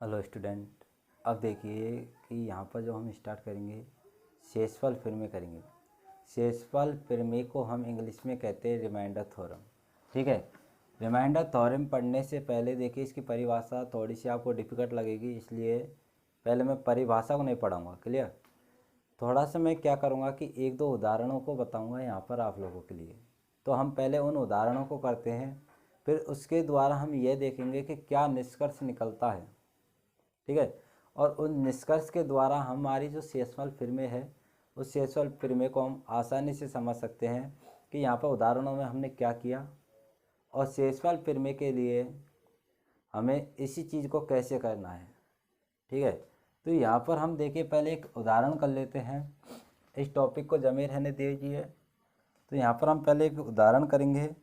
Hello student. अब देखिए कि यहाँ पर जो हम स्टार्ट करेंगे शेषफल प्रमेय करेंगे। शेषफल प्रमेय को हम इंग्लिश में कहते हैं रिमाइंडर थ्योरम। ठीक है, रिमाइंडर थ्योरम पढ़ने से पहले देखिए इसकी परिभाषा थोड़ी सी आपको डिफ़िकल्ट लगेगी, इसलिए पहले मैं परिभाषा को नहीं पढ़ाऊँगा। क्लियर। थोड़ा सा मैं क्या करूँगा कि एक दो उदाहरणों को बताऊँगा यहाँ पर आप लोगों के लिए। तो हम पहले उन उदाहरणों को करते हैं, फिर उसके द्वारा हम ये देखेंगे कि क्या निष्कर्ष निकलता है। ठीक है, और उन निष्कर्ष के द्वारा हमारी जो शेषफल प्रमेय है उस शेषफल प्रमेय को हम आसानी से समझ सकते हैं कि यहाँ पर उदाहरणों में हमने क्या किया और शेषफल प्रमेय के लिए हमें इसी चीज़ को कैसे करना है। ठीक है, तो यहाँ पर हम देखिए पहले एक उदाहरण कर लेते हैं। इस टॉपिक को जमे रहने दीजिए। तो यहाँ पर हम पहले एक उदाहरण करेंगे,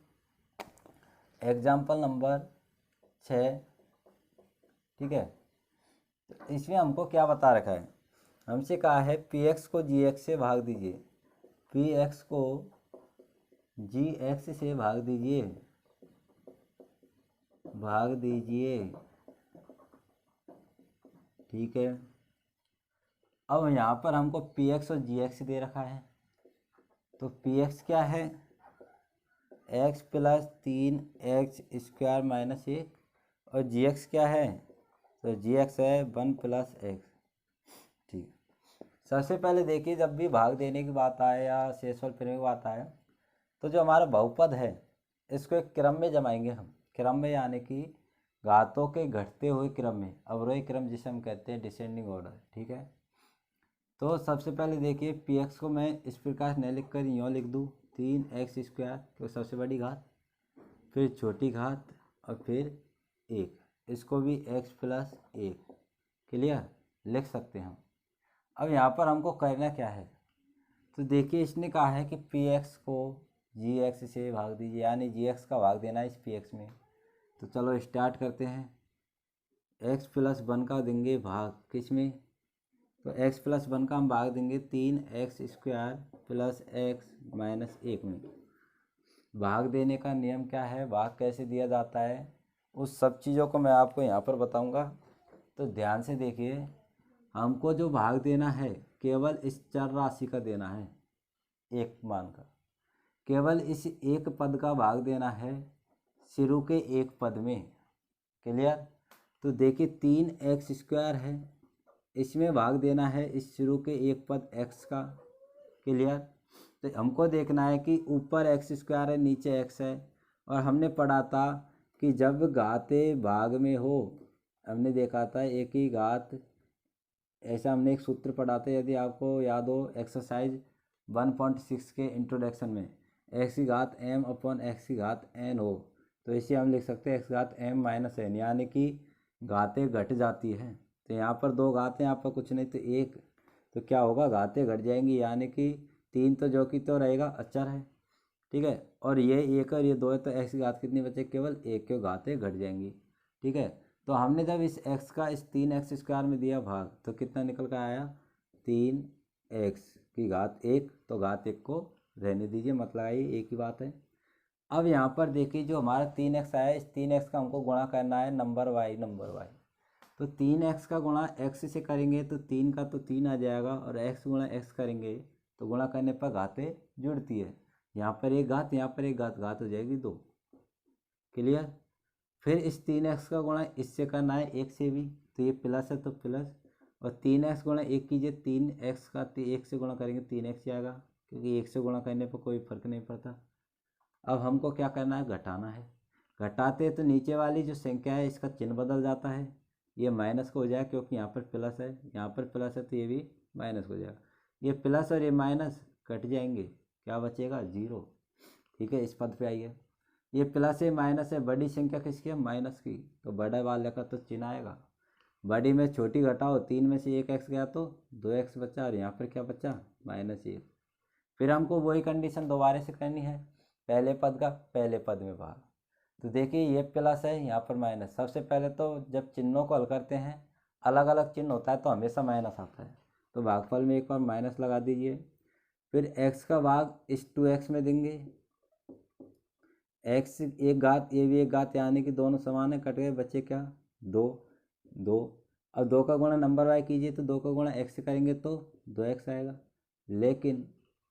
एग्जाम्पल नंबर 6। ठीक है, तो इसमें हमको क्या बता रखा है, हमसे कहा है पी एक्स को जी एक्स से भाग दीजिए। पी एक्स को जी एक्स से भाग दीजिए, भाग दीजिए। ठीक है, अब यहाँ पर हमको पी एक्स और जी एक्स दे रखा है। तो पी एक्स क्या है, एक्स प्लस 3x² माइनस 1, और जी एक्स क्या है, तो जी एक्स है 1 प्लस एक्स। ठीक, सबसे पहले देखिए जब भी भाग देने की बात आए या शेषफल प्रमेय की बात आए तो जो हमारा बहुपद है इसको एक क्रम में जमाएंगे हम। क्रम में यानी कि घातों के घटते हुए क्रम में, अवरोही क्रम जिसे हम कहते हैं डिसेंडिंग ऑर्डर। ठीक है, तो सबसे पहले देखिए पी एक्स को मैं इस प्रकार नहीं लिख कर यूँ लिख दूँ 3x² क्योंकि सबसे बड़ी घात, फिर छोटी घात और फिर 1, इसको भी x प्लस 1 क्लियर लिख सकते हैं हम। अब यहाँ पर हमको करना क्या है, तो देखिए इसने कहा है कि पी एक्स को जी एक्स से भाग दीजिए, यानी जी एक्स का भाग देना है इस पी एक्स में। तो चलो स्टार्ट करते हैं। एक्स प्लस 1 का देंगे भाग किस में, तो एक्स प्लस 1 का हम भाग देंगे 3x² प्लस एक्स माइनस 1 में। भाग देने का नियम क्या है, भाग कैसे दिया जाता है, उस सब चीज़ों को मैं आपको यहाँ पर बताऊँगा। तो ध्यान से देखिए, हमको जो भाग देना है केवल इस चर राशि का देना है, एक मान का, केवल इस एक पद का भाग देना है शुरू के एक पद में। क्लियर। तो देखिए 3x² है, इसमें भाग देना है इस शुरू के एक पद x का। क्लियर। तो हमको देखना है कि ऊपर x² है नीचे x है, और हमने पढ़ा था कि जब घाते भाग में हो, हमने देखा था एक ही घात, ऐसा हमने एक सूत्र पढ़ा था यदि आपको याद हो एक्सरसाइज 1.6 के इंट्रोडक्शन में, x की घात m अपॉन x की घात n हो तो इसे हम लिख सकते हैं x घात m माइनस n, यानी कि घातें घट जाती हैं। तो यहाँ पर दो घातें, यहाँ पर कुछ नहीं तो एक, तो क्या होगा घातें घट जाएंगी, यानी कि 3 तो जो कि तो रहेगा अचर है। ठीक है, और ये 1 और ये 2 है तो x की घात कितनी बचे, केवल 1 की घातें घट जाएंगी। ठीक है, तो हमने जब इस x का इस 3x² में दिया भाग तो कितना निकल कर आया, 3x की घात 1, तो घात 1 को रहने दीजिए, मतलब आई एक ही बात है। अब यहाँ पर देखिए जो हमारा 3x आया, इस 3x का हमको गुणा करना है नंबर y। तो 3x का गुणा x से करेंगे तो 3 का तो 3 आ जाएगा, और x गुणा x करेंगे तो गुणा करने पर घातें जुड़ती है, यहाँ पर एक घात यहाँ पर एक घात, घात हो जाएगी 2। क्लियर। फिर इस 3x का गुणा इससे करना है 1 से भी, तो ये प्लस है तो प्लस, और 3x गुणा 1 कीजिए, 3x का 1 से गुणा करेंगे 3x आएगा, क्योंकि 1 से गुणा करने पर कोई फर्क नहीं पड़ता। अब हमको क्या करना है, घटाना है। घटाते तो नीचे वाली जो संख्या है इसका चिन्ह बदल जाता है, ये माइनस का हो जाएगा क्योंकि यहाँ पर प्लस है, यहाँ पर प्लस है तो ये भी माइनस हो जाएगा। ये प्लस और ये माइनस कट जाएंगे, क्या बचेगा 0। ठीक है, इस पद पे आइए, ये प्लस है माइनस है, बड़ी संख्या किसकी है, माइनस की, तो बड़ा वाले का तो चिन्ह आएगा। बड़ी में छोटी घटाओ, 3 में से 1x गया तो 2x बचा, और यहाँ पर क्या बचा, -1। फिर हमको वही कंडीशन दोबारा से करनी है, पहले पद का पहले पद में भाग। तो देखिए ये प्लस है यहाँ पर माइनस, सबसे पहले तो जब चिन्हों को हल करते हैं अलग अलग चिन्ह होता है तो हमेशा माइनस आता है, तो भागफल में एक बार माइनस लगा दीजिए। फिर x का भाग इस 2x में देंगे, x एक घात ये भी एक घात, यानी कि दोनों समान है, कट गए, बचे क्या 2। अब 2 का गुणा नंबर वाई कीजिए तो 2 का गुणा x से करेंगे तो 2x आएगा। लेकिन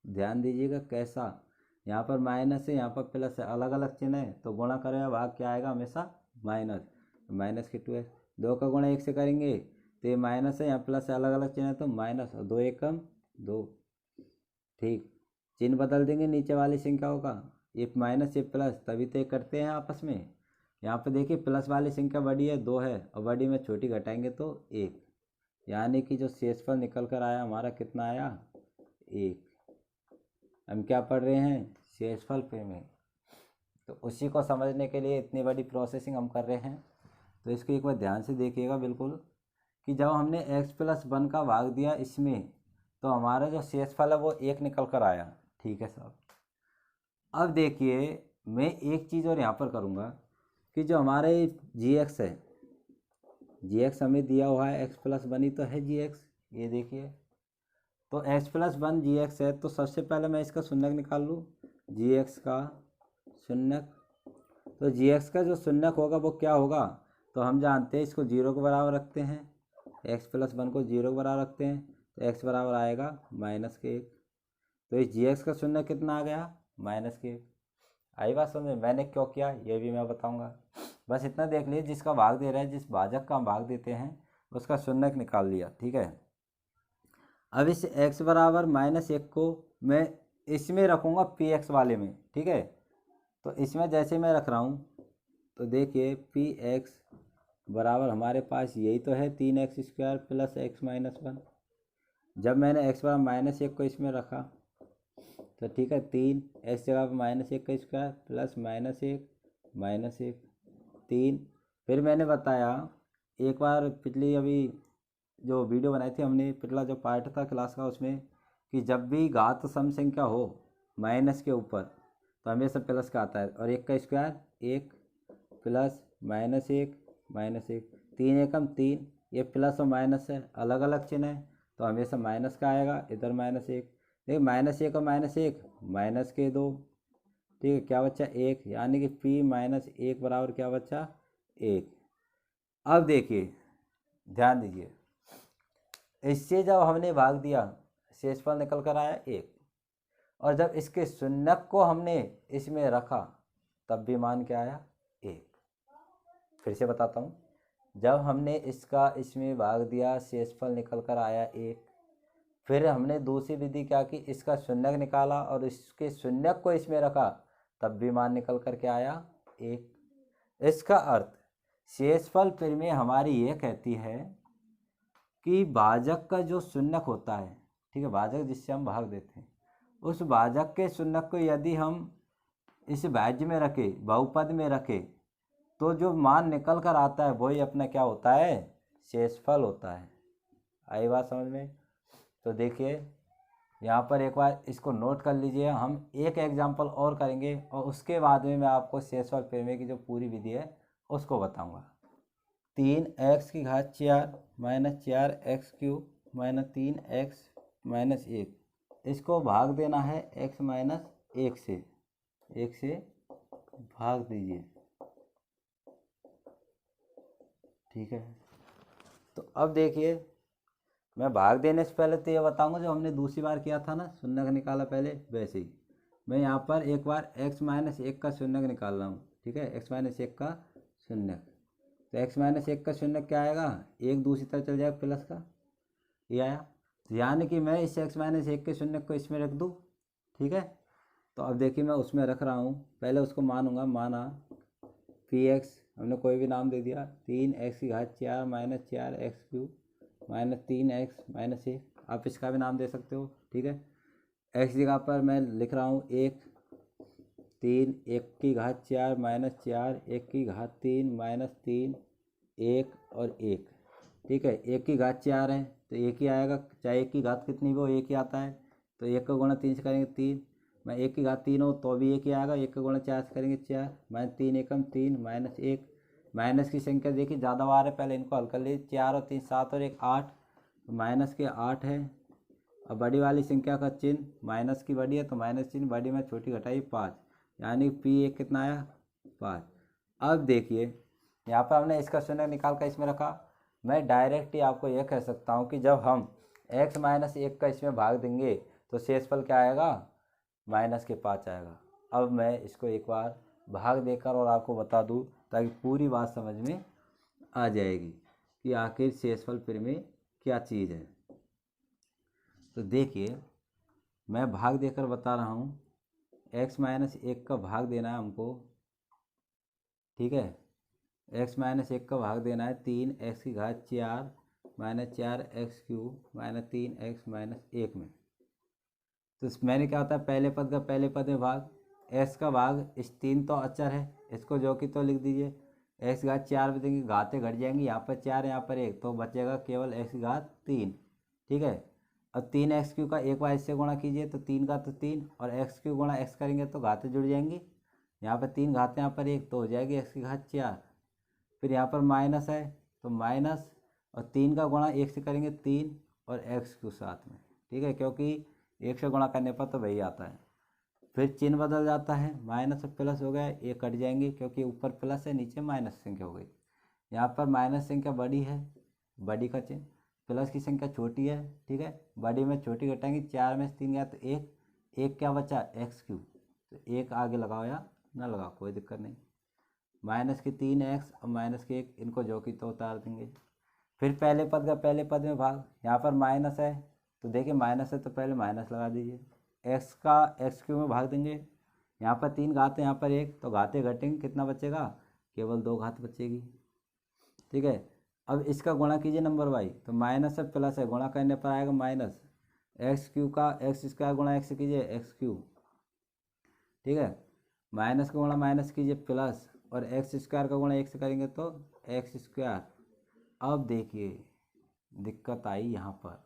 ध्यान दीजिएगा कैसा, यहाँ पर माइनस है, यहाँ पर प्लस है, अलग अलग चिन्ह है तो गुणा करेगा भाग क्या आएगा हमेशा माइनस, माइनस के 2x। 2 का गुणा 1 से करेंगे तो ये माइनस है, यहाँ प्लस है, अलग अलग चिन्ह है तो माइनस, और 2 1 कम 2। ठीक, चिन्ह बदल देंगे नीचे वाली संख्याओं का, ये माइनस ये प्लस, तभी तो ये करते हैं आपस में। यहाँ पे देखिए प्लस वाली संख्या बड़ी है 2 है, और बड़ी में छोटी घटाएंगे तो 1, यानी कि जो शेषफल निकल कर आया हमारा कितना आया 1। हम क्या पढ़ रहे हैं, शेषफल प्रमेय। तो उसी को समझने के लिए इतनी बड़ी प्रोसेसिंग हम कर रहे हैं। तो इसको एक बार ध्यान से देखिएगा बिल्कुल, कि जब हमने x+1 का भाग दिया इसमें, तो हमारा जो शेषफल है वो 1 निकल कर आया। ठीक है साहब, अब देखिए मैं एक चीज़ और यहाँ पर करूँगा कि जो हमारे gx है, gx हमें दिया हुआ है x+1 ही तो है gx, ये देखिए तो x+1 gx है, तो सबसे पहले मैं इसका शून्यक निकाल लूँ, gx का शून्यक। तो gx का जो शून्यक होगा वो क्या होगा, तो हम जानते हैं इसको 0 के बराबर रखते हैं, x+1 को 0 के बराबर रखते हैं, तो x बराबर आएगा -1। तो इस gx का शून्य कितना आ गया -1। आई बात समझ में, मैंने क्यों किया ये भी मैं बताऊंगा। बस इतना देख लीजिए, जिसका भाग दे रहा है, जिस भाजक का हम भाग देते हैं उसका शून्यक निकाल लिया। ठीक है, अब इस x बराबर -1 को मैं इसमें रखूँगा px वाले में। ठीक है, तो इसमें जैसे मैं रख रहा हूँ तो देखिए px बराबर हमारे पास यही तो है 3x² प्लस x -1। जब मैंने x बराबर -1 को इसमें रखा तो ठीक है, 3x जगह पर -1 का स्क्वायर प्लस -1 3। फिर मैंने बताया एक बार पिछली अभी जो वीडियो बनाई थी हमने, पिछला जो पार्ट था क्लास का उसमें, कि जब भी घात सम संख्या हो माइनस के ऊपर तो हमेशा प्लस का आता है, और 1 का स्क्वायर 1 प्लस -1 3 एकम 3, ये प्लस और माइनस है, अलग अलग चिन्ह है तो हमेशा माइनस का आएगा, इधर -1। देखिए -1 और -1 माइनस के 2। ठीक है, क्या बच्चा 1, यानी कि p-1 बराबर क्या बच्चा 1। अब देखिए ध्यान दीजिए, इससे जब हमने भाग दिया शेषफल निकल कर आया 1, और जब इसके शून्यक को हमने इसमें रखा तब भी मान क्या आया 1। फिर से बताता हूँ, जब हमने इसका इसमें भाग दिया शेषफल निकल कर आया 1, फिर हमने दूसरी विधि क्या की, इसका शून्यक निकाला और इसके शून्यक को इसमें रखा तब भी मान निकल कर के आया 1। इसका अर्थ शेषफल प्रमेय हमारी ये कहती है कि भाजक का जो शून्यक होता है, ठीक है, भाजक जिससे हम भाग देते हैं, उस भाजक के शून्यक को यदि हम इस भाज्य में रखे, बहुपद में रखे, तो जो मान निकल कर आता है वही अपना क्या होता है, शेषफल होता है। आई बात समझ में। तो देखिए यहाँ पर एक बार इसको नोट कर लीजिए, हम एक एग्जाम्पल और करेंगे और उसके बाद में मैं आपको शेषफल प्रमेय की जो पूरी विधि है उसको बताऊंगा। 3x⁴ - 4x³ - 3x - 1, इसको भाग देना है x - 1 से, 1 से भाग दीजिए। ठीक है, तो अब देखिए मैं भाग देने से पहले तो ये बताऊंगा, जो हमने दूसरी बार किया था ना शून्यक निकाला पहले, वैसे ही मैं यहाँ पर एक बार x - 1 का शून्यक निकाल रहा हूँ। ठीक है, x - 1 का शून्यक, तो x - 1 का शून्यक क्या आएगा, 1 दूसरी तरफ चल जाएगा प्लस का, ये आया। तो यानी कि मैं इस x - 1 के शून्यक को इसमें रख दूँ। ठीक है, तो अब देखिए मैं उसमें रख रहा हूँ, पहले उसको मानूंगा, माना px हमने कोई भी नाम दे दिया, 3x⁴ - 4x³ - 3x - 1, आप इसका भी नाम दे सकते हो। ठीक है, x जगह पर मैं लिख रहा हूँ 1, 3 1⁴ 4 - 4 1⁴ 3 - 3 1 और 1। ठीक है, 1⁴ है तो 1 ही आएगा, चाहे 1 की घात कितनी भी हो 1 ही आता है। तो 1 का गुणा 3 से करेंगे 3, मैं 1⁴ हो तो भी 1 ही आएगा, 1 का गुणा 4 से करेंगे 4 - 3 एकम 3 - 1। माइनस की संख्या देखिए ज़्यादा बार है, पहले इनको हल कर लीजिए, 4 और 3 7 और 1 8, तो माइनस के 8 है। अब बड़ी वाली संख्या का चिन्ह, माइनस की बड़ी है तो माइनस चिन्ह, बड़ी में छोटी घटाई 5, यानी p1 कितना आया 5। अब देखिए यहाँ पर हमने इसका शून्य निकाल कर इसमें रखा, मैं डायरेक्ट ही आपको यह कह सकता हूँ कि जब हम x माइनस 1 का इसमें भाग देंगे तो शेषफल क्या आएगा, माइनस के 5 आएगा। अब मैं इसको एक बार भाग देकर और आपको बता दूँ ताकि पूरी बात समझ में आ जाएगी कि आखिर शेषफल फिर में क्या चीज़ है। तो देखिए मैं भाग देकर बता रहा हूँ, x माइनस 1 का भाग देना है हमको, ठीक है। x माइनस 1 का भाग देना है 3x की घात 4 minus 4x cube minus 3x minus 1 में। तो मैंने क्या होता है, पहले पद का पहले पद में भाग, x का भाग, इस 3 तो अचर है, इसको जो कि तो लिख दीजिए, x की घात 4 में देंगे, घातें घट जाएंगी, यहाँ पर 4 यहाँ पर 1, तो बचेगा केवल x की घात 3, ठीक है। अब 3x क्यू का एक बार इससे गुणा कीजिए तो 3 का तो 3 और x क्यू गुणा x करेंगे तो घातें जुड़ जाएंगी, यहाँ पर 3 घातें यहाँ पर 1 तो हो जाएगी x की घात 4। फिर यहाँ पर माइनस है तो माइनस, और 3 का गुणा 1 से करेंगे 3 और x क्यू साथ में, ठीक है, क्योंकि 1 से गुणा करने पर तो वही आता है। फिर चिन्ह बदल जाता है, माइनस और प्लस हो गया, ये कट जाएंगे क्योंकि ऊपर प्लस है नीचे माइनस संख्या हो गई। यहाँ पर माइनस संख्या बड़ी है, बड़ी का चिन्ह, प्लस की संख्या छोटी है, ठीक है, बड़ी में छोटी घटाएंगे, 4 में से 3 गया तो 1, 1 क्या बचा x क्यूब, तो 1 आगे लगाओ या ना लगाओ कोई दिक्कत नहीं, माइनस के 3x और माइनस के 1, इनको जो कि तो उतार देंगे। फिर पहले पद का पहले पद में भाग, यहाँ पर माइनस है तो देखिए माइनस है तो पहले माइनस लगा दीजिए, x का x क्यूब में भाग देंगे, यहाँ पर 3 घातें यहाँ पर 1 तो घातें घटेंगे, कितना बचेगा, केवल 2 घात बचेगी, ठीक है। अब इसका गुणा कीजिए नंबर वाई, तो माइनस है प्लस है, गुणा करने पर आएगा माइनस, एक्स क्यू का एक्स स्क्वायर गुणा एक्स कीजिए एक्स क्यू, ठीक है, माइनस का गुणा माइनस कीजिए प्लस, और एक्स स्क्वायर का गुणा एक से करेंगे तो एक्स स्क्वायर। अब देखिए दिक्कत आई यहाँ पर,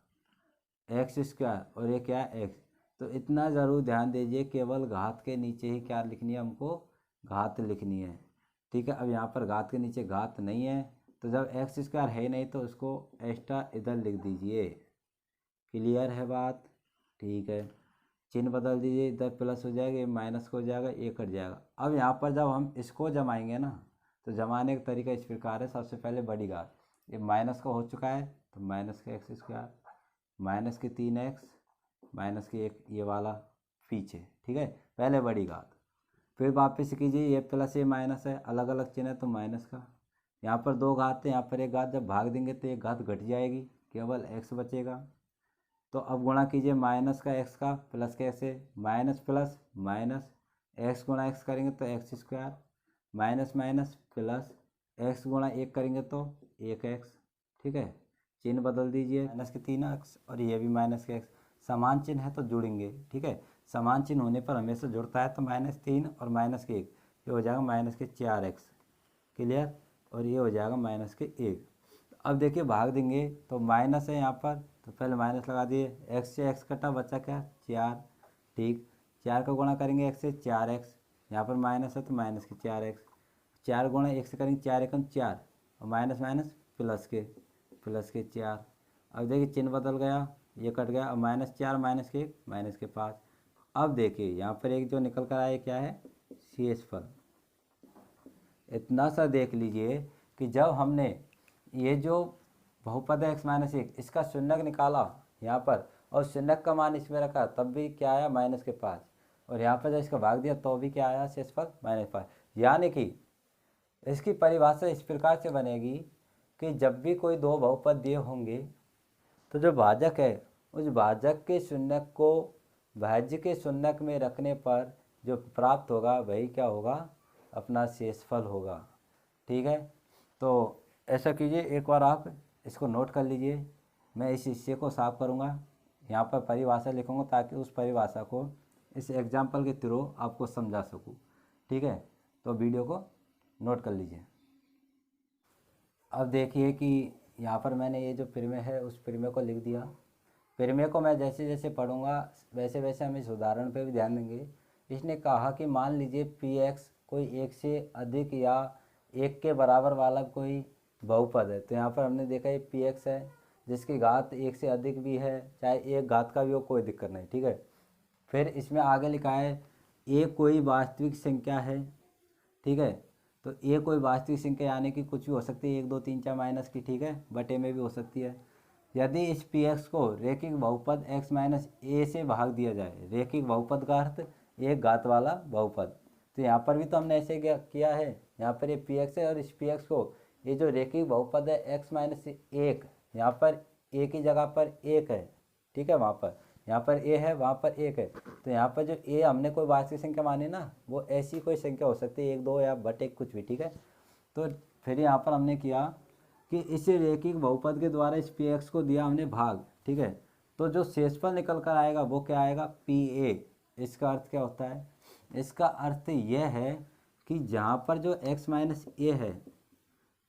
एक्स स्क्वायर और ये क्या है एक्स, तो इतना ज़रूर ध्यान दीजिए केवल घात के नीचे ही क्या लिखनी है हमको, घात लिखनी है, ठीक है। अब यहाँ पर घात के नीचे घात नहीं है तो जब एक्स स्क्वायर है नहीं तो उसको एक्स्ट्रा इधर लिख दीजिए, क्लियर है बात, ठीक है। चिन्ह बदल दीजिए, इधर प्लस हो जाएगा, ये माइनस हो जाएगा, ये कट जाएगा। अब यहाँ पर जब हम इसको जमाएंगे ना तो जमाने का तरीका इस प्रकार है, सबसे पहले बड़ी घात, ये माइनस का हो चुका है तो माइनस का एक्स स्क्वायर, माइनस के 3x माइनस के 1 ये वाला पीछे, ठीक है, पहले बड़ी घात। फिर वापस कीजिए, ये प्लस ये माइनस है, अलग अलग चिन्ह है तो माइनस का, यहाँ पर 2 घात है, यहाँ पर 1 घात, जब भाग देंगे तो 1 घात घट जाएगी, केवल x बचेगा। तो अब गुणा कीजिए माइनस का x का प्लस के से, माइनस प्लस माइनस, x गुणा x करेंगे तो x square, minus minus plus, x गुणा 1 करेंगे तो 1x, ठीक है। चिन्ह बदल दीजिए, माइनस के 3x और ये भी माइनस के x, समान चिन्ह है तो जुड़ेंगे, ठीक है, समान चिन्ह होने पर हमेशा जुड़ता है, तो -3 और माइनस के 1, ये हो जाएगा माइनस के 4x, क्लियर, और ये हो जाएगा माइनस के 1। अब देखिए भाग देंगे तो माइनस है यहाँ पर तो पहले माइनस लगा दिए, x से x कटा बचा क्या 4, ठीक, 4 का गुणा करेंगे x से 4x, यहाँ पर माइनस है तो माइनस के 4x, 4 गुणा 1 से करेंगे 4 एकम 4 और माइनस माइनस प्लस के 4। अब देखिए चिन्ह बदल गया, ये कट गया, और -4 माइनस के 1 माइनस के 5। अब देखिए यहाँ पर एक जो निकल कर आया क्या है, शेषफल। इतना सा देख लीजिए कि जब हमने ये जो बहुपद है x माइनस 1 इसका शून्यक निकाला यहाँ पर और शून्यक का मान इसमें रखा तब भी क्या आया -5, और यहाँ पर जब इसका भाग दिया तो भी क्या आया शेषफल -5। यानी कि इसकी परिभाषा इस प्रकार से बनेगी कि जब भी कोई दो बहुपद दिए होंगे तो जो भाजक है उस भाजक के शून्यक को भाज्य के शून्यक में रखने पर जो प्राप्त होगा वही क्या होगा, अपना शेषफल होगा, ठीक है। तो ऐसा कीजिए, एक बार आप इसको नोट कर लीजिए, मैं इस हिस्से को साफ करूँगा, यहाँ पर परिभाषा लिखूँगा ताकि उस परिभाषा को इस एग्जाम्पल के थ्रू आपको समझा सकूँ, ठीक है। तो वीडियो को नोट कर लीजिए। अब देखिए कि यहाँ पर मैंने ये जो प्रमेय है उस प्रमेय को लिख दिया। प्रमेय को मैं जैसे जैसे पढ़ूँगा वैसे वैसे हम इस उदाहरण पे भी ध्यान देंगे। इसने कहा कि मान लीजिए px कोई एक से अधिक या एक के बराबर वाला कोई बहुपद है, तो यहाँ पर हमने देखा ये px है जिसकी घात एक से अधिक भी है, चाहे एक घात का भी हो कोई दिक्कत नहीं, ठीक है। फिर इसमें आगे लिखा है a कोई वास्तविक संख्या है, ठीक है, तो ए कोई वास्तविक संख्या यानी कि कुछ भी हो सकती है, 1 2 3 4 माइनस की, ठीक है, बटे में भी हो सकती है। यदि इस पी एक्स को रेखिक बहुपद x माइनस ए से भाग दिया जाए, रेखिक बहुपद का अर्थ एक घात वाला बहुपद, तो यहाँ पर भी तो हमने ऐसे किया है। यहाँ पर ये पी एक्स है और इस पी एक्स को ये जो रेखिक बहुपद है x माइनस 1, यहाँ पर ए की जगह पर 1 है, ठीक है, वहाँ पर यहाँ पर ए है, वहाँ पर 1 है, तो यहाँ पर जो ए हमने कोई वास्तविक संख्या मानी ना, वो ऐसी कोई संख्या हो सकती है, 1 2 या बटे कुछ भी, ठीक है। तो फिर यहाँ पर हमने किया कि इस रेखिक बहुपद के द्वारा इस पी एक्स को दिया हमने भाग, ठीक है। तो जो शेषफल निकल कर आएगा वो क्या आएगा, पी ए। इसका अर्थ क्या होता है, इसका अर्थ यह है कि जहाँ पर जो x माइनस ए है,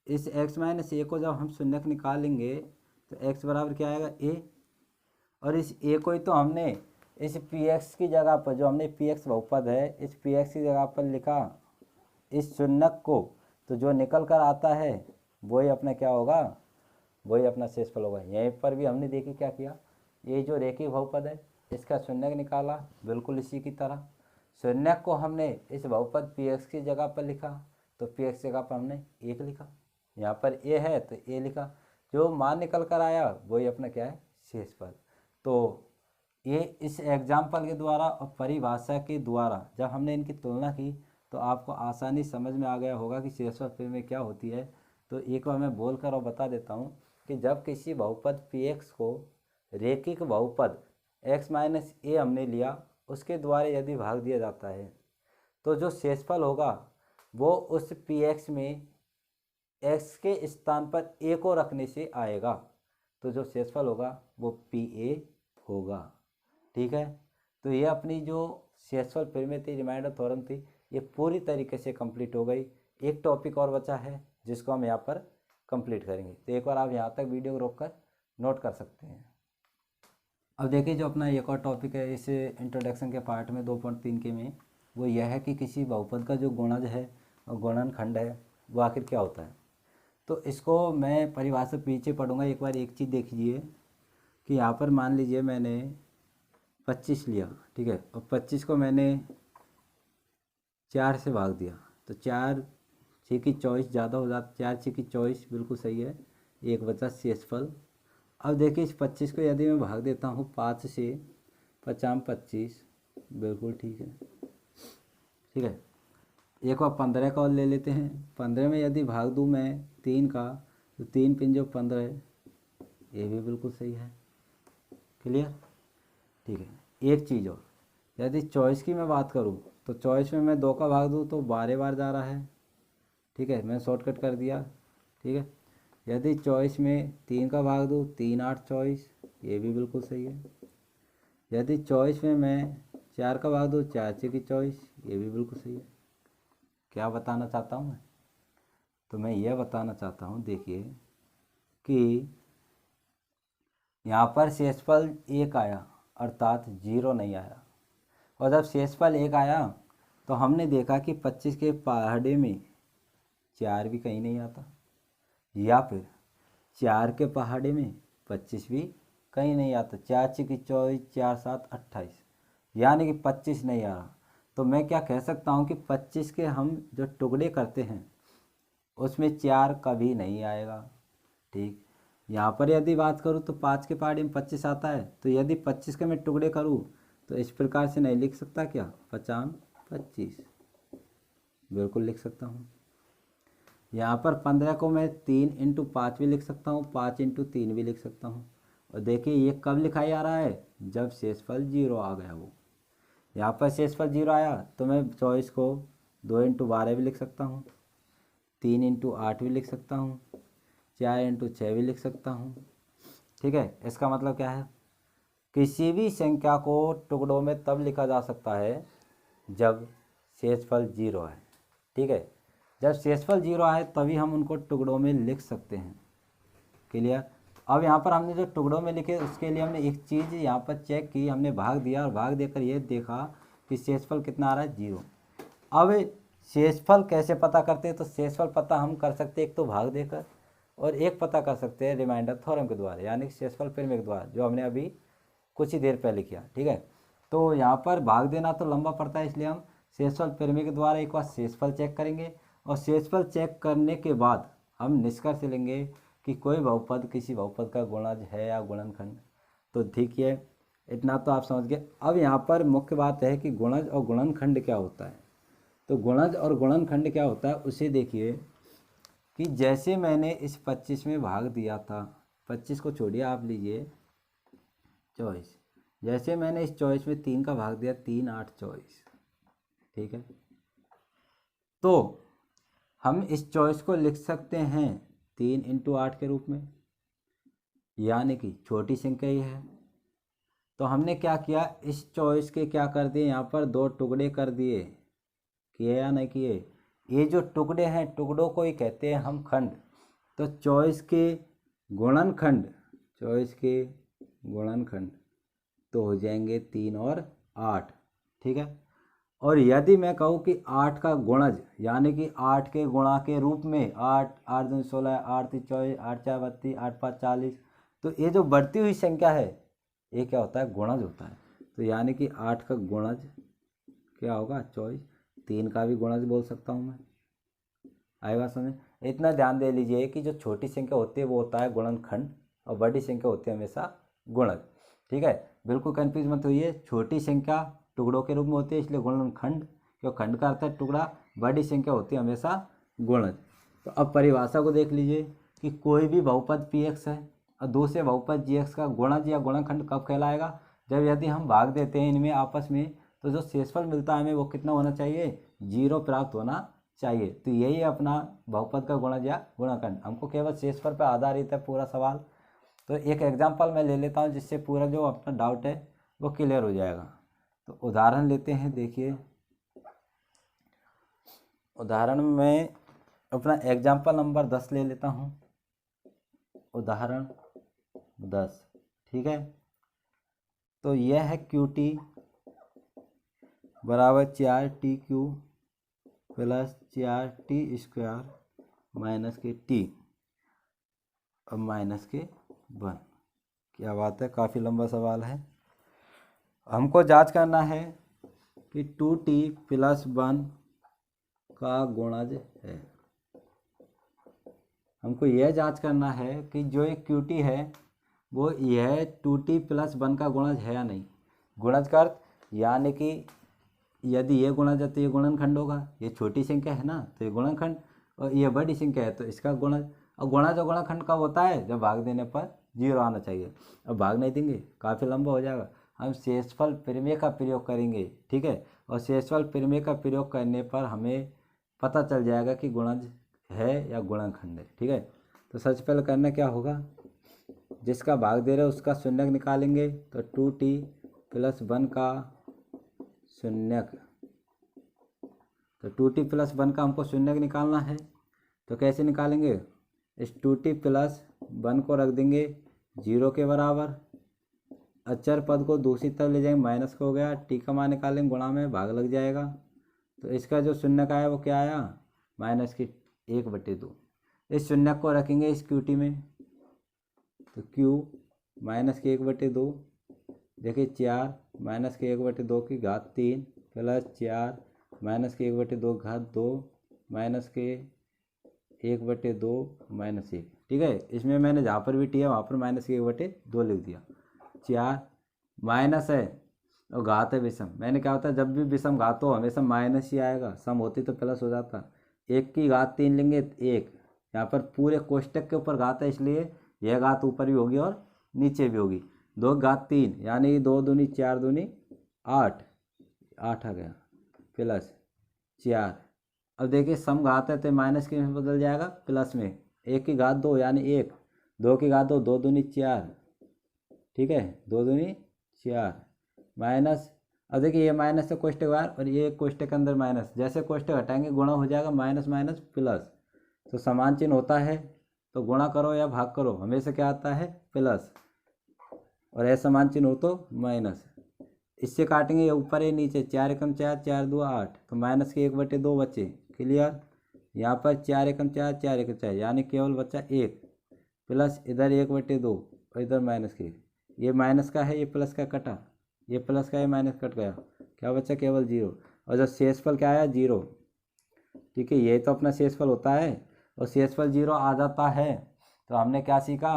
इस x माइनस ए को जब हम शून्यक निकालेंगे तो x बराबर क्या आएगा, a, और इस a को ही तो हमने इस पी एक्स की जगह पर, जो हमने पी एक्स बहुपद है, इस पी एक्स की जगह पर लिखा इस शून्यक को, तो जो निकल कर आता है वही अपना क्या होगा, वही अपना शेषफल होगा। यहीं पर भी हमने देखिए क्या किया, ये जो रेखिक बहुपद है इसका शून्यक निकाला, बिल्कुल इसी की तरह शून्यक को हमने इस बहुपद पी एक्स की जगह पर लिखा, तो पी एक्स की जगह पर हमने 1 लिखा, यहाँ पर ए है तो ए लिखा, जो मान निकल कर आया वही अपना क्या है, शेषफल। तो ये इस एग्जाम्पल के द्वारा और परिभाषा के द्वारा जब हमने इनकी तुलना की तो आपको आसानी समझ में आ गया होगा कि शेषफल फिर में क्या होती है। तो एक बार मैं बोल कर और बता देता हूँ कि जब किसी बहुपद पी एक्स को रेखिक बहुपद x माइनस ए हमने लिया, उसके द्वारा यदि भाग दिया जाता है तो जो शेषफल होगा वो उस पी एक्स में x के स्थान पर a को रखने से आएगा, तो जो शेषफल होगा वो पी ए होगा, ठीक है। तो ये अपनी जो शेषफल पिरामिड थी, रिमाइंडर थ्योरम थी, ये पूरी तरीके से कंप्लीट हो गई। एक टॉपिक और बचा है जिसको हम यहाँ पर कंप्लीट करेंगे, तो एक बार आप यहाँ तक वीडियो रोक कर नोट कर सकते हैं। अब देखिए जो अपना एक और टॉपिक है इस इंट्रोडक्शन के पार्ट में 2.3 के में, वो यह है कि किसी बहुपद का जो गुणज है और गुणनखंड है वो आखिर क्या होता है। तो इसको मैं परिभाषा पीछे पढ़ूंगा, एक बार एक चीज़ देख लीजिए कि यहाँ पर मान लीजिए मैंने 25 लिया, ठीक है, और 25 को मैंने 4 से भाग दिया, तो 4 6 की 24 ज़्यादा हो जाता, 4 6 की 24 बिल्कुल सही है, एक बचा शेषफल। अब देखिए इस 25 को यदि मैं भाग देता हूँ 5 से, 5 25, बिल्कुल ठीक है, ठीक है। एक बार 15 का और ले लेते हैं, 15 में यदि भाग दूँ मैं 3 का, तो 3 5 15 है, ये भी बिल्कुल सही है, क्लियर, ठीक है। एक चीज़ और, यदि 24 की मैं बात करूँ तो 24 में मैं 2 का भाग दूँ तो 12 बार जा रहा है, ठीक है, मैं शॉर्टकट कर दिया, ठीक है। यदि 24 में 3 का भाग दूँ, 3 8 24, ये भी बिल्कुल सही है। यदि 24 में मैं 4 का भाग दूँ, 4 6 की 24, ये भी बिल्कुल सही है। क्या बताना चाहता हूँ मैं, तो मैं यह बताना चाहता हूँ, देखिए कि यहाँ पर शेषफल 1 आया अर्थात 0 नहीं आया, और जब शेषफल 1 आया तो हमने देखा कि 25 के पहाड़े में 4 भी कहीं नहीं आता, या फिर 4 के पहाड़े में 25 भी कहीं नहीं आता, 4 6 की 24, 4 7 28, यानी कि 25 नहीं आ रहा। तो मैं क्या कह सकता हूँ कि 25 के हम जो टुकड़े करते हैं उसमें 4 कभी नहीं आएगा, ठीक। यहाँ पर यदि बात करूँ तो 5 के पहाड़े में 25 आता है, तो यदि 25 के मैं टुकड़े करूँ तो इस प्रकार से नहीं लिख सकता क्या, 50 25, बिल्कुल लिख सकता हूँ। यहाँ पर 15 को मैं 3 × 5 भी लिख सकता हूँ, 5 × 3 भी लिख सकता हूँ। और देखिए ये कब लिखा जा रहा है, जब शेषफल 0 आ गया वो। यहाँ पर शेषफल 0 आया तो मैं 24 को 2 × 12 भी लिख सकता हूँ, 3 × 8 भी लिख सकता हूँ, 4 × 6 भी लिख सकता हूँ, ठीक है। इसका मतलब क्या है, किसी भी संख्या को टुकड़ों में तब लिखा जा सकता है जब शेषफल 0 है, ठीक है। जब शेषफल 0 आए तभी हम उनको टुकड़ों में लिख सकते हैं, क्लियर। अब यहाँ पर हमने जो टुकड़ों में लिखे उसके लिए हमने एक चीज़ यहाँ पर चेक की, हमने भाग दिया और भाग देकर ये देखा कि शेषफल कितना आ रहा है, 0। अब शेषफल कैसे पता करते हैं, तो शेषफल पता हम कर सकते हैं एक तो भाग देकर, और एक पता कर सकते हैं रिमाइंडर थ्योरम के द्वारा, यानी शेषफल पिरामिड के द्वारा, जो हमने अभी कुछ ही देर पहले किया, ठीक है। तो यहाँ पर भाग देना तो लंबा पड़ता है, इसलिए हम शेषफल पिरामिड के द्वारा एक बार शेषफल चेक करेंगे और शेषफल चेक करने के बाद हम निष्कर्ष लेंगे कि कोई बहुपद किसी बहुपद का गुणज है या गुणनखंड। तो ठीक है, इतना तो आप समझ गए। अब यहाँ पर मुख्य बात है कि गुणज और गुणनखंड क्या होता है। तो गुणज और गुणनखंड क्या होता है उसे देखिए कि जैसे मैंने इस 25 में भाग दिया था, 25 को छोड़िए, आप लीजिए 24। जैसे मैंने इस 24 में 3 का भाग दिया, 3 8 24, ठीक है। तो हम इस 24 को लिख सकते हैं 3 × 8 के रूप में, यानी कि छोटी संख्या ही है। तो हमने क्या किया, इस 24 के क्या कर दिए, यहाँ पर 2 टुकड़े कर दिए, किए या नहीं किए। ये जो टुकड़े हैं, टुकड़ों को ही कहते हैं हम खंड। तो 24 के गुणनखंड, 24 के गुणनखंड तो हो जाएंगे 3 और 8, ठीक है। और यदि मैं कहूँ कि 8 का गुणज, यानी कि 8 के गुणा के रूप में, 8 8 दूनी 16, 8 3 24, 8 4 32, 8 5 40, तो ये जो बढ़ती हुई संख्या है ये क्या होता है, गुणज होता है। तो यानी कि 8 का गुणज क्या होगा, 24। 3 का भी गुणज बोल सकता हूँ मैं, आएगा समझ। इतना ध्यान दे लीजिए कि जो छोटी संख्या होती है वो होता है गुणनखंड और बड़ी संख्या होती है हमेशा गुणज, ठीक है। बिल्कुल कंफ्यूज मत होइए, छोटी संख्या टुकड़ों के रूप में होती है इसलिए गुणनखंड, क्यों खंड का अर्थ है टुकड़ा, बड़ी संख्या होती है हमेशा गुणज। तो अब परिभाषा को देख लीजिए कि कोई भी बहुपद px है और दूसरे बहुपद gx का गुणज या गुणनखंड कब कहलाएगा, जब यदि हम भाग देते हैं इनमें आपस में, तो जो शेषफल मिलता है हमें वो कितना होना चाहिए, 0 प्राप्त होना चाहिए। तो यही है अपना बहुपद का गुणज या गुणनखंड। हमको केवल शेषफल पर आधारित है पूरा सवाल। तो एक एग्जांपल मैं ले लेता हूँ जिससे पूरा जो अपना डाउट है वो क्लियर हो जाएगा। तो उदाहरण लेते हैं, देखिए उदाहरण में अपना एग्जांपल नंबर 10 ले लेता हूँ, उदाहरण 10, ठीक है। तो यह है QT बराबर 4TQ प्लस 4T² माइनस के T और माइनस के 1। क्या बात है, काफ़ी लंबा सवाल है। हमको जांच करना है कि 2T + 1 का गुणज है। हमको यह जांच करना है कि जो एक QT है वो यह 2T + 1 का गुणज है या नहीं। गुणज का अर्थ यानी कि यदि ये गुणज है तो ये गुणनखंड होगा, ये छोटी संख्या है ना तो ये गुणनखंड, और ये बड़ी संख्या है तो इसका गुणज। और गुणज और गुणनखंड कब होता है, जब भाग देने पर 0 आना चाहिए। अब भाग नहीं देंगे, काफ़ी लंबा हो जाएगा। हम शेषफल प्रमेय का प्रयोग करेंगे, ठीक है। और शेषफल प्रमेय का प्रयोग करने पर हमें पता चल जाएगा कि गुणज है या गुणनखंड है, ठीक है। तो सबसे पहले करना क्या होगा, जिसका भाग दे रहे उसका शून्यक निकालेंगे। तो 2T + 1 का शून्यक, तो 2T + 1 का हमको शून्यक निकालना है। तो कैसे निकालेंगे, इस 2T + 1 को रख देंगे 0 के बराबर, अचर पद को दूसरी तरफ ले जाएंगे, माइनस का हो गया, टी का मान निकालेंगे, गुणा में भाग लग जाएगा। तो इसका जो शून्यक आया वो क्या आया, -1/2। इस शून्यक को रखेंगे इस QT में, तो Q -1/2, देखिए 4 -1/2 की घात 3 प्लस 4 -1/2 घात 2 -1/2 -1, ठीक है। इसमें मैंने जहाँ पर भी टी है वहाँ पर -1/2 लिख दिया। 4 माइनस है और घात है विषम, मैंने क्या होता है जब भी विषम घात हो हमेशा माइनस ही आएगा, सम होती तो प्लस हो जाता। 1 की घात 3 लेंगे, 1 यहाँ पर पूरे कोष्टक के ऊपर घात है इसलिए यह घात ऊपर भी होगी और नीचे भी होगी। 2 की घात 3 यानी 2 दूनी 4 दूनी 8, 8 आ गया, प्लस 4। अब देखिए सम घात है तो माइनस के में बदल जाएगा प्लस में। 1 की घात 2 यानी 1, 2 की घात 2, 2 दूनी 4, ठीक है, 2 दूनी 4 माइनस। अब देखिए ये माइनस से कोष्टक बाहर और ये कोष्टक के अंदर माइनस, जैसे कोष्टक हटाएंगे गुणा हो जाएगा, माइनस माइनस प्लस। तो समान चिन्ह होता है तो गुणा करो या भाग करो हमेशा क्या आता है, प्लस, और असमान चिन्ह हो तो माइनस। इससे काटेंगे ये ऊपर है नीचे, 4 एकम 4, 4 2 8, तो माइनस के 1/2 बचे, क्लियर। यहाँ पर 4 एकम 4, 4 एकम 4 यानी केवल बचा 1, प्लस इधर 1/2 और इधर माइनस के, ये माइनस का है ये प्लस का कटा, ये प्लस का है माइनस कट गया, क्या बचा केवल 0। और जो शेषफल क्या आया 0, ठीक है, ये तो अपना शेषफल होता है और शेषफल 0 आ जाता है। तो हमने क्या सीखा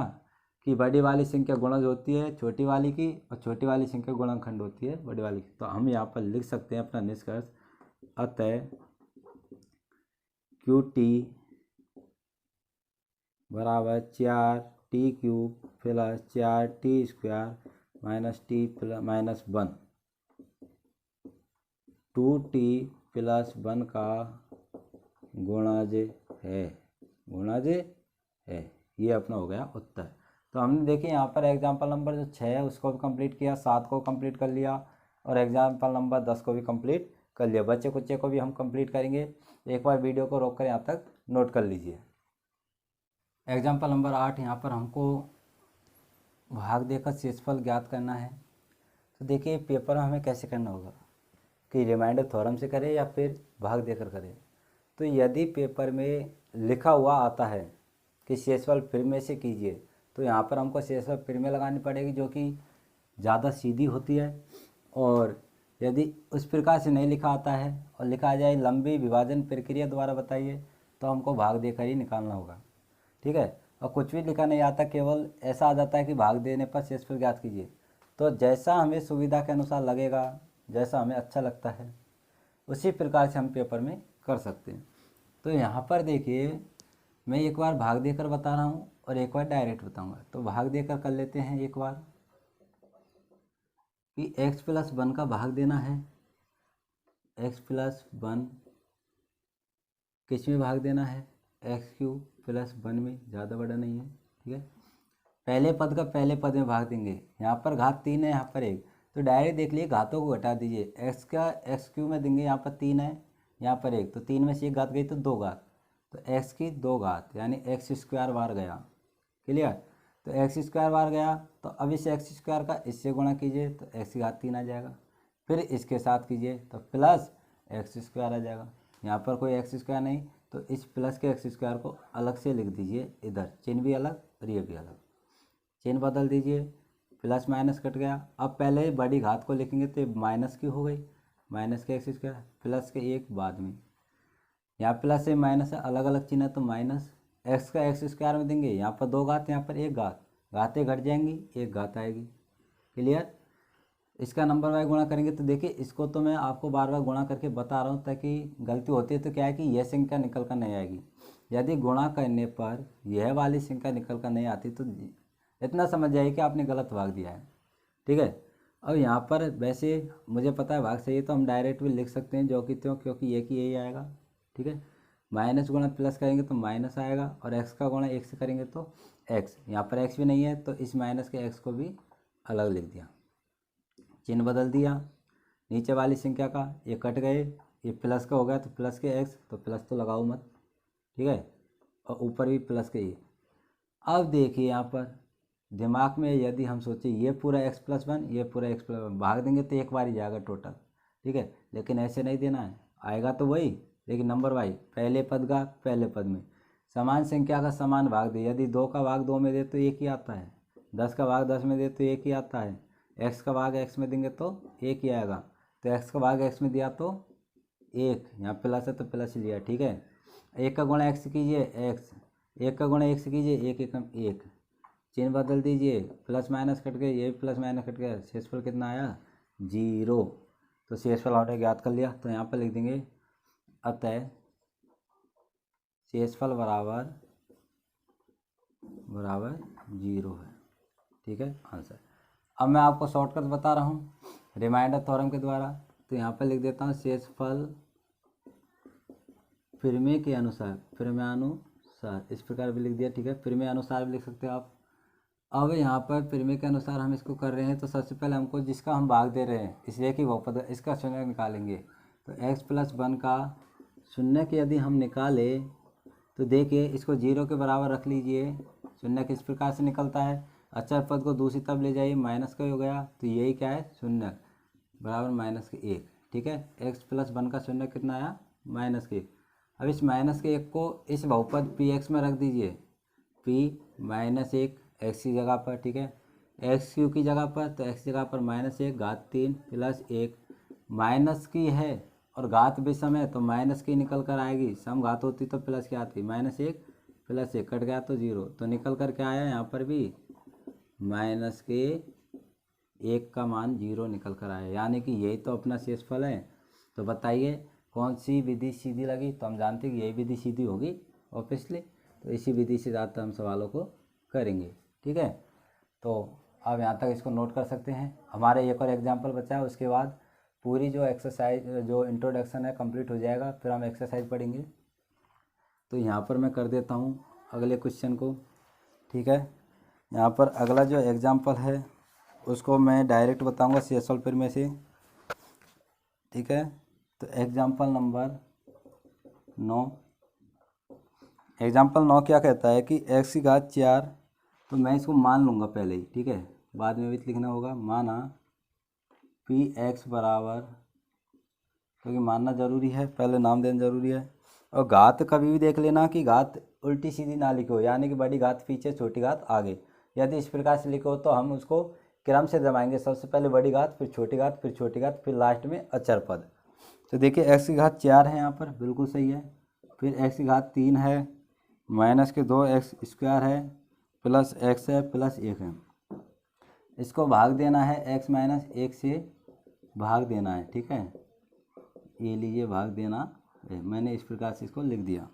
कि बड़ी वाली संख्या गुणज होती है छोटी वाली की और छोटी वाली संख्या गुणनखंड होती है बड़ी वाली की। तो हम यहाँ पर लिख सकते हैं अपना निष्कर्ष, अतः क्यू टी बराबर 4t³ plus 4t² minus T plus minus 1, 2t+1 का गुणज है। ये अपना हो गया उत्तर। तो हमने देखिए यहाँ पर एग्जाम्पल नंबर जो 6 है उसको भी कंप्लीट किया, 7 को कंप्लीट कर लिया और एग्जाम्पल नंबर 10 को भी कंप्लीट कर लिया। बच्चे कुच्चे को भी हम कंप्लीट करेंगे। एक बार वीडियो को रोक कर यहाँ तक नोट कर लीजिए। एग्जाम्पल नंबर 8, यहाँ पर हमको भाग देकर शेषफल ज्ञात करना है। तो देखिए पेपर में हमें कैसे करना होगा कि रिमाइंडर थ्योरम से करें या फिर भाग देकर करें। तो यदि पेपर में लिखा हुआ आता है कि शेषफल फिर में से कीजिए, तो यहाँ पर हमको शेषफल फिर में लगानी पड़ेगी जो कि ज़्यादा सीधी होती है। और यदि उस प्रकार से नहीं लिखा आता है और लिखा आ जाए लंबी विभाजन प्रक्रिया द्वारा बताइए, तो हमको भाग देकर ही निकालना होगा। ठीक है, और कुछ भी लिखा नहीं आता, केवल ऐसा आ जाता है कि भाग देने पर शेषफल ज्ञात कीजिए। तो जैसा हमें सुविधा के अनुसार लगेगा, जैसा हमें अच्छा लगता है, उसी प्रकार से हम पेपर में कर सकते हैं। तो यहाँ पर देखिए मैं एक बार भाग देकर बता रहा हूँ और एक बार डायरेक्ट बताऊँगा। तो भाग देकर कर लेते हैं एक बार कि x+1 का भाग देना है। x+1 किस में भाग देना है? x³+1 में, ज़्यादा बड़ा नहीं है। ठीक है, पहले पद का पहले पद में भाग देंगे। यहाँ पर घात 3 है, यहाँ पर 1, तो डायरेक्ट देख लिए घातों को घटा दीजिए। x का x³ में देंगे, यहाँ पर 3 है, यहाँ पर 1, तो 3 में से 1 घात गई तो 2 घात, तो x की 2 घात यानी x² बार गया। क्लियर? तो x² बार गया, तो अब इस x² का इससे गुणा कीजिए तो x की घात 3 आ जाएगा। फिर इसके साथ कीजिए तो प्लस x² आ जाएगा। यहाँ पर कोई x² नहीं, तो इस प्लस के x² को अलग से लिख दीजिए, इधर चिन्ह भी अलग और ये भी अलग, चिन्ह बदल दीजिए, प्लस माइनस कट गया। अब पहले बड़ी घात को लिखेंगे तो माइनस की हो गई, माइनस के x² प्लस के 1 बाद में, यहाँ प्लस से माइनस है, अलग अलग चिन्ह है तो माइनस, x का x² में देंगे, यहाँ पर 2 घात, यहाँ पर 1 घात, घातें घट जाएंगी, 1 घात आएगी। क्लियर? इसका नंबर वाइज गुणा करेंगे तो देखिए इसको तो मैं आपको बार बार गुणा करके बता रहा हूँ ताकि गलती होती है तो क्या है कि यह संख्या निकल कर नहीं आएगी। यदि गुणा करने पर यह वाली संख्या निकल कर नहीं आती तो इतना समझ जाइए कि आपने गलत भाग दिया है। ठीक है, अब यहाँ पर वैसे मुझे पता है भाग सही है तो हम डायरेक्ट भी लिख सकते हैं जो कि त्यों, क्योंकि ये की यही आएगा। ठीक है, माइनस गुणा प्लस करेंगे तो माइनस आएगा और एक्स का गुणा 1 से करेंगे तो एक्स, यहाँ पर एक्स भी नहीं है तो इस माइनस के एक्स को भी अलग लिख दिया, चिन्ह बदल दिया। नीचे वाली संख्या का ये कट गए, ये प्लस का हो गया तो प्लस के एक्स, तो प्लस तो लगाओ मत। ठीक है, और ऊपर भी प्लस के ये। अब देखिए यहाँ पर दिमाग में यदि हम सोचें ये पूरा x+1 ये पूरा x+1 भाग देंगे तो एक बार ही जाएगा टोटल। ठीक है, लेकिन ऐसे नहीं देना है, आएगा तो वही लेकिन नंबर वाइज, पहले पद का पहले पद में, समान संख्या का समान भाग दे। यदि 2 का भाग 2 में दे तो 1 ही आता है, 10 का भाग 10 में दे तो 1 ही आता है, x का भाग x में देंगे तो 1 ही आएगा। तो x का भाग x में दिया तो 1, यहाँ प्लस है तो प्लस लिया। ठीक है, 1 का गुणा x कीजिए x, 1 का गुणा 1 से कीजिए 1 एकम 1, चिन्ह बदल दीजिए, प्लस माइनस कट गए, ये प्लस माइनस कट गया, शेषफल कितना आया 0। तो शेषफल हमने ज्ञात कर लिया, तो यहाँ पर लिख देंगे अतः शेषफल बराबर 0 है। ठीक है, आंसर। अब मैं आपको शॉर्टकट बता रहा हूँ रिमाइंडर थ्योरम के द्वारा। तो यहाँ पर लिख देता हूँ शेषफल फिरमे के अनुसार, फिरम्यानुसार, इस प्रकार भी लिख दिया। ठीक है, फिरमे अनुसार भी लिख सकते हो आप। अब यहाँ पर फिरमे के अनुसार हम इसको कर रहे हैं तो सबसे पहले हमको जिसका हम भाग दे रहे हैं इसलिए कि बहुपद, इसका शून्य निकालेंगे। तो x+1 का शून्य के यदि हम निकाले तो देखिए इसको 0 के बराबर रख लीजिए। शून्य किस प्रकार से निकलता है, अचर पद को दूसरी तरफ ले जाइए, माइनस का हो गया तो यही क्या है शून्य बराबर -1। ठीक है, x+1 का शून्य कितना आया -1। अब इस -1 को इस बहुपद px में रख दीजिए, p-1 x की जगह पर। ठीक है, x³ की जगह पर, तो x की जगह पर -1 घात 3 प्लस 1 माइनस की है और घात विषम है तो माइनस की निकल कर आएगी, सम घात होती तो प्लस की आती, -1 + 1 कट गया तो 0, तो निकल कर क्या आया यहाँ पर भी -1 का मान 0 निकल कर आया, यानी कि यही तो अपना शेषफल है। तो बताइए कौन सी विधि सीधी लगी, तो हम जानते हैं कि यही विधि सीधी होगी ऑब्वियसली, तो इसी विधि से ज़्यादातर हम सवालों को करेंगे। ठीक है, तो आप यहाँ तक इसको नोट कर सकते हैं। हमारे एक और एग्जाम्पल बचा है, उसके बाद पूरी जो एक्सरसाइज जो इंट्रोडक्शन है कंप्लीट हो जाएगा, फिर हम एक्सरसाइज पढ़ेंगे। तो यहाँ पर मैं कर देता हूँ अगले क्वेश्चन को। ठीक है, यहाँ पर अगला जो एग्जाम्पल है उसको मैं डायरेक्ट बताऊँगा शेषफल फिर में से। ठीक है, तो एग्जाम्पल नंबर 9, एग्जाम्पल 9 क्या कहता है कि x की घात 4, तो मैं इसको मान लूँगा पहले ही, ठीक है, बाद में भी लिखना होगा। माना px बराबर, क्योंकि मानना ज़रूरी है, पहले नाम देना ज़रूरी है। और घात कभी भी देख लेना कि घात उल्टी सीधी ना लिखो, यानी कि बड़ी घात पीछे छोटी घात आगे। यदि इस प्रकार से लिखो तो हम उसको क्रम से जमाएंगे, सबसे पहले बड़ी घात, फिर छोटी घात, फिर छोटी घात, फिर लास्ट में अचर पद। तो देखिए x की घात 4 है यहाँ पर, बिल्कुल सही है। फिर x की घात 3 है, -2x² है, प्लस x है, प्लस 1 है। इसको भाग देना है, x - 1 से भाग देना है। ठीक है, ये लीजिए भाग देना है, मैंने इस प्रकार से इसको लिख दिया।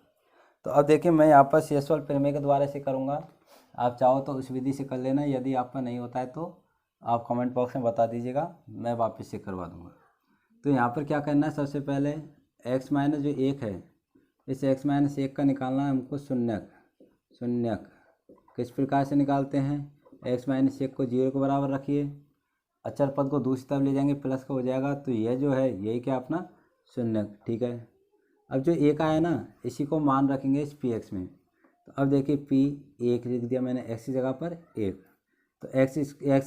तो अब देखिए मैं यहाँ पर शेषफल प्रमेय के द्वारा से करूँगा, आप चाहो तो उस विधि से कर लेना, यदि आपका नहीं होता है तो आप कमेंट बॉक्स में बता दीजिएगा, मैं वापस से करवा दूँगा। तो यहाँ पर क्या करना है, सबसे पहले x माइनस जो 1 है, इस x - 1 का निकालना है हमको शून्यक। शून्यक किस प्रकार से निकालते हैं, x - 1 को 0 के बराबर रखिए, अचर पद को दूसरी तरफ ले जाएंगे, प्लस का हो जाएगा, तो यह जो है यही क्या अपना शून्यक। ठीक है, अब जो 1 आया ना, इसी को मान रखेंगे इस px में। तो अब देखिए p 1 लिख दिया मैंने x की जगह पर 1, तो x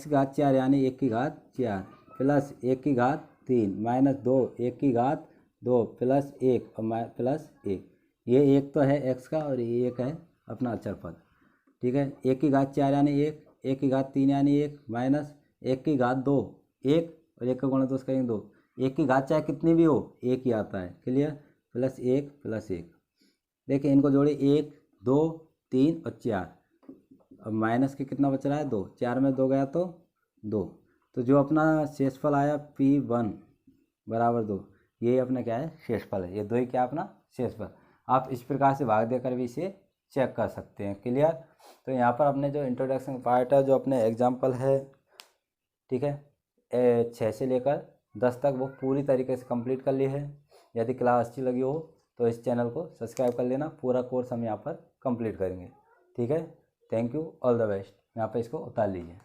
की घात 4 यानी 1 की घात 4 प्लस 1 की घात 3 -2 1 की घात 2 प्लस 1 और प्लस 1, ये 1 तो है x का और ये 1 है अपना अचर पद। ठीक है, 1 की घात 4 यानी 1, 1 की घात 3 यानी 1, माइनस 1 की घात 2 1 और 1 का गुणा 2 करेंगे 2, 1 की घात चाहे कितनी भी हो 1 ही आता है, क्लियर, प्लस 1 प्लस 1। देखिए इनको जोड़े 1 2 3 और 4, अब माइनस के कितना बच रहा है 2, 4 में 2 गया तो 2, तो जो अपना शेषफल आया p1 बराबर 2, ये अपना क्या है शेषफल है, ये 2 ही क्या अपना शेषफल। आप इस प्रकार से भाग देकर भी इसे चेक कर सकते हैं, क्लियर। तो यहाँ पर अपने जो इंट्रोडक्शन पार्ट है, जो अपने एग्जाम्पल है, ठीक है, 6 से लेकर 10 तक वो पूरी तरीके से कंप्लीट कर ली है। यदि क्लास अच्छी लगी हो तो इस चैनल को सब्सक्राइब कर लेना, पूरा कोर्स हम यहाँ पर कंप्लीट करेंगे। ठीक है, thank you, all the best. यहाँ पर इसको उतार लीजिए।